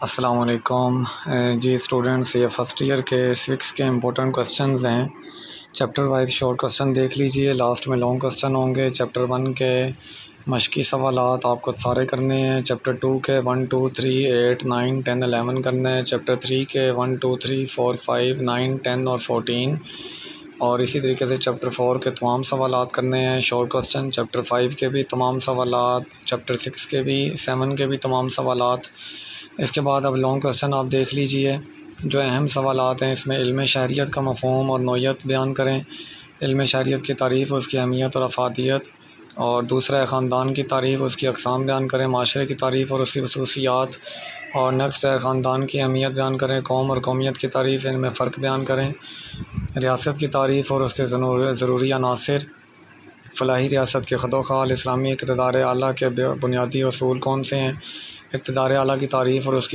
السلام علیکم جی اسٹوڈنٹس، یہ فرسٹ ایئر کے سوکس کے امپورٹنٹ کوسچنز ہیں۔ چیپٹر وائز شارٹ کوسچن دیکھ لیجئے، لاسٹ میں لانگ کوسچن ہوں گے۔ چیپٹر 1 کے مشقی سوالات آپ کو سارے کرنے ہیں۔ چیپٹر 2 کے 1 2 3 8 9 10 11 کرنے ہیں۔ چیپٹر 3 کے 1 2 3 4 5 9 10 اور 14، اور اسی طریقے سے چیپٹر 4 کے تمام سوالات کرنے ہیں شارٹ کوسچن۔ چیپٹر 5 کے بھی تمام سوالات، چیپٹر 6 کے بھی، 7 کے بھی تمام سوالات۔ اس کے بعد اب لانگ کوسچن آپ دیکھ لیجئے۔ جو اہم سوالات ہیں اس میں علم شہریت کا مفہوم اور نوعیت بیان کریں، علم شہریت کی تعریف، اس کی اہمیت اور افادیت، اور دوسرا ہے خاندان کی تعریف، اس کی اقسام بیان کریں، معاشرے کی تعریف اور اس کی خصوصیات، اور نیکسٹ ہے خاندان کی اہمیت بیان کریں، قوم اور قومیت کی تعریف، ان میں فرق بیان کریں، ریاست کی تعریف اور اس کے ضروری عناصر، فلاحی ریاست کے خد و خال، اسلامی اقتدار اعلیٰ کے بنیادی اصول کون سے ہیں، اقتدار اعلیٰ کی تعریف اور اس کی